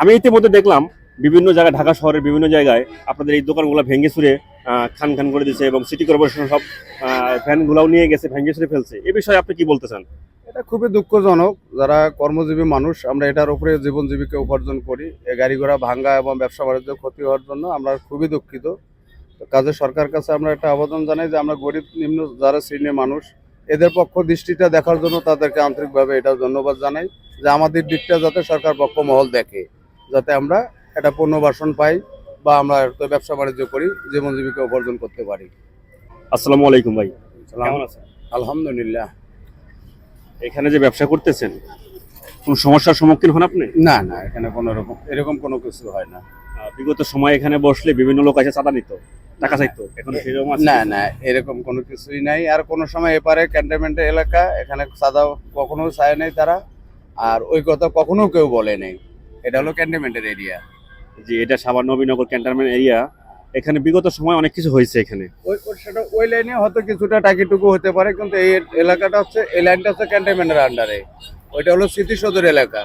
আমি ইতিমধ্যে দেখলাম বিভিন্ন জায়গায়, ঢাকা শহরের বিভিন্ন জায়গায় আপনাদের এই দোকানগুলো ভেঙে চুরে খান খান করে দিচ্ছে এবং সিটি কর্পোরেশন সব ভ্যানগুলোও নিয়ে গেছে, ভেঙে চুরে ফেলছে। এ বিষয়ে আপনি কি বলতে চান? এটা খুবই দুঃখজনক। যারা কর্মজীবী মানুষ, আমরা এটার উপরে জীবন জীবিকা উপার্জন করি। এই গাড়ি ঘোড়া ভাঙ্গা এবং ব্যবসা বাণিজ্য ক্ষতি হওয়ার জন্য আমরা খুবই দুঃখিত। তো কাজে সরকার কাছে আমরা একটা আবেদন জানাই যে আমরা গরিব নিম্ন যারা শ্রেণীর মানুষ, এদের পক্ষ দৃষ্টিটা দেখার জন্য তাদেরকে আন্তরিকভাবে এটা ধন্যবাদ জানাই যে আমাদের দিকটা যাতে সরকার পক্ষ মহল দেখে, যাতে আমরা একটা পুনর্বাসন পাই বা আমরা তো ব্যবসা বাণিজ্য করি, জীবন জীবিকা উপার্জন করতে পারি। আসসালামু আলাইকুম ভাই, কেমন আছেন? আলহামদুলিল্লাহ। এখানে যে ব্যবসা করতেছেন, কোন সমস্যার সম্মুখীন হন আপনি? না না, এখানে এরকম কোনো কিছু হয় না। বিগত সময় এখানে বসলে বিভিন্ন লোক এসে চাঁদা নিত, টাকা চাইতো, এখন সেরকম আছে? না না, এরকম কোনো কিছুই নাই। আর কোনো সময় এপারে ক্যান্টনমেন্টের এলাকা, এখানে সাদা কখনো চায় নাই তারা, আর ওই কথা কখনো কেউ বলে নাই। এটা হলো ক্যান্টনমেন্টের এরিয়া। যে এটা সাভার নবীনগর ক্যান্টনমেন্ট এরিয়া, এখানে বিগত সময় অনেক কিছু হয়েছে। এখানে সেটা ওই লাইনে হয়তো কিছুটা টাকিটুকু হতে পারে, কিন্তু এই এলাকাটা হচ্ছে, এই লাইনটা হচ্ছে ক্যান্টনমেন্টের আন্ডারে। ওইটা হলো স্মৃতি সদর এলাকা।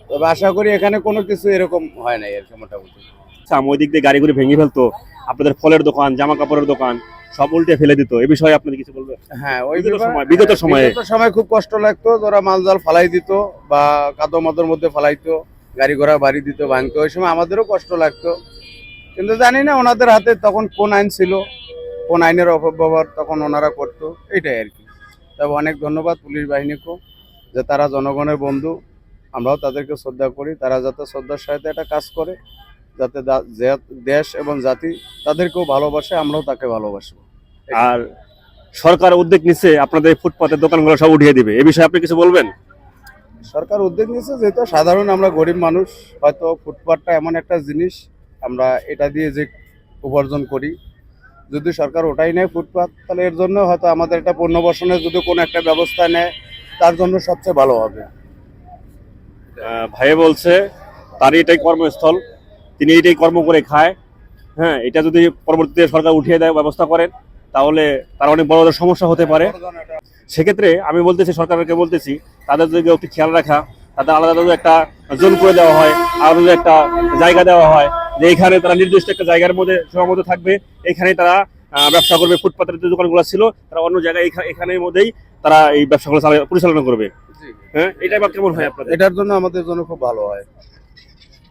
তবে আশা করি এখানে কোনো কিছু এরকম হয় নাই আর কি, মোটামুটি। ওই দিক দিয়ে গাড়ি ঘুরে ভেঙে ফেলতো, আপনাদের ফলের দোকান, জামা কাপড়ের দোকান সব উল্টে ফেলে দিত। এই বিষয়ে আপনাদের কিছু বলবেন? হ্যাঁ, ওই বিগত সময়ে খুব কষ্ট লাগতো। যারা মালজাল ফালাই দিত বা কাদো মাদর মধ্যে ফালাইতো, গাড়ি ঘোড়া বাড়ি দিত, ভাঙতো, ওই সময় আমাদেরও কষ্ট লাগতো। কিন্তু জানি না ওনাদের হাতে তখন কোন আইন ছিল, কোন আইনের অপব্যবহার তখন ওনারা করতো, এইটাই আর কি। তবে অনেক ধন্যবাদ পুলিশ বাহিনীকেও, যে তারা জনগণের বন্ধু, আমরাও তাদেরকে শ্রদ্ধা করি। তারা যাতে শ্রদ্ধার সাথে একটা কাজ করে, যাতে দেশ এবং জাতি তাদেরকেও ভালোবাসে, আমরাও তাকে ভালোবাসবো। আর সরকার উদ্যোগ নিচ্ছে আপনাদের ফুটপাতের দোকানগুলো সব উঠিয়ে দিবে, এই বিষয়ে আপনি কিছু বলবেন? সরকার উদ্যোগ নিয়েছে, যেহেতু সাধারণ আমরা গরিব মানুষ, হয়তো ফুটপাতটা এমন একটা জিনিস, আমরা এটা দিয়ে যে উপার্জন করি, যদি সরকার ওটাই নেয় ফুটপাত, তাহলে এর জন্য হয়তো আমাদের একটা পুনর্বাসনের যদি কোনো একটা ব্যবস্থা নেয়, তার জন্য সবচেয়ে ভালো হবে। ভাই বলছে তার এটাই কর্মস্থল, তিনি এটাই কর্ম করে খায়। হ্যাঁ, এটা যদি পরবর্তীতে সরকার উঠিয়ে দেয়, ব্যবস্থা করেন, তাহলে তার অনেক বড় বড় সমস্যা হতে পারে। সেক্ষেত্রে আমি বলতেছি, সরকারকে বলতেছি, তাদের যদি একটু খেয়াল রাখা, তাদের আলাদা আলাদা একটা জোন করে দেওয়া হয়, আলাদা একটা জায়গা দেওয়া হয়, যে এখানে তারা নির্দিষ্ট একটা জায়গার মধ্যে সীমাবদ্ধ থাকবে, এখানেই তারা ব্যবসা করবে। ফুটপাতের যে দোকানগুলো ছিল, তারা অন্য জায়গায় এখানের মধ্যেই তারা এই ব্যবসাগুলো পরিচালনা করবে। হ্যাঁ, এটাই বা কেমন হয় আপনাদের? এটার জন্য আমাদের জন্য খুব ভালো হয়,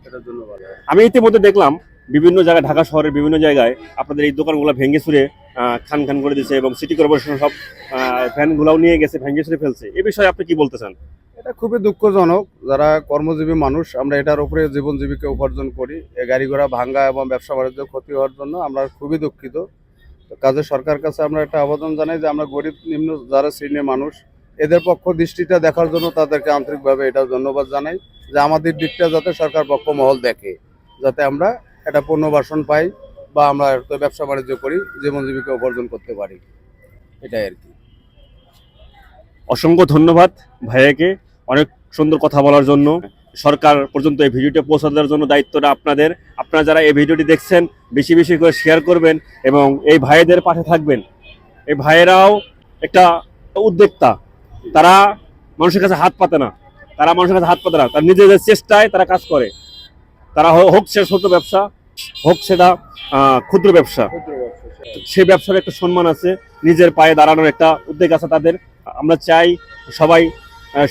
এটার জন্য ভালো হয়। আমি ইতিমধ্যে দেখলাম বিভিন্ন জায়গায়, ঢাকা শহরের বিভিন্ন জায়গায় আপনাদের এই দোকানগুলো ভেঙে চুরে খান খান করে দিচ্ছে এবং সিটি কর্পোরেশন সব ভ্যানগুলোও নিয়ে গেছে, ভেঙে চুরে ফেলছে। এ বিষয়ে আপনি কি বলতে চান? এটা খুবই দুঃখজনক। যারা কর্মজীবী মানুষ, আমরা এটার উপরে জীবন জীবিকা উপার্জন করি। এই গাড়ি ঘোড়া ভাঙ্গা এবং ব্যবসা বাণিজ্য ক্ষতি হওয়ার জন্য আমরা খুবই দুঃখিত। তো কাজে সরকার কাছে আমরা একটা আবেদন জানাই যে আমরা গরিব নিম্ন যারা শ্রেণীর মানুষ, এদের পক্ষ দৃষ্টিটা দেখার জন্য তাদেরকে আন্তরিকভাবে এটা ধন্যবাদ জানাই যে আমাদের দিকটা যাতে সরকার পক্ষ মহল দেখে, যাতে আমরা একটা পুনর্বাসন পাই বা আমরা তো ব্যবসা বাণিজ্য করি, জীবন জীবিকা উপার্জন করতে পারি, এটাই আর কি। অসংখ্য ধন্যবাদ ভাইয়াকে, অনেক সুন্দর কথা বলার জন্য। সরকার পর্যন্ত এই ভিডিওটা পৌঁছে দেওয়ার জন্য দায়িত্বটা আপনাদের। আপনারা যারা এই ভিডিওটি দেখছেন, বেশি বেশি করে শেয়ার করবেন এবং এই ভাইদের পাশে থাকবেন। এই ভাইয়েরাও একটা উদ্যোক্তা, তারা মানুষের কাছে হাত পাতে না, তারা নিজেদের চেষ্টায় তারা কাজ করে। তারা হোক সে ছোট ব্যবসা, হোক সেটা ক্ষুদ্র ব্যবসা, সে ব্যবসার একটা সম্মান আছে, নিজের পায়ে দাঁড়ানোর একটা উদ্যোগ আছে তাদের। আমরা চাই সবাই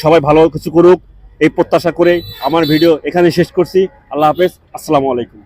সবাই ভালো কিছু করুক, এই প্রত্যাশা করে আমার ভিডিও এখানে শেষ করছি। আল্লাহ হাফেজ, আসসালামু আলাইকুম।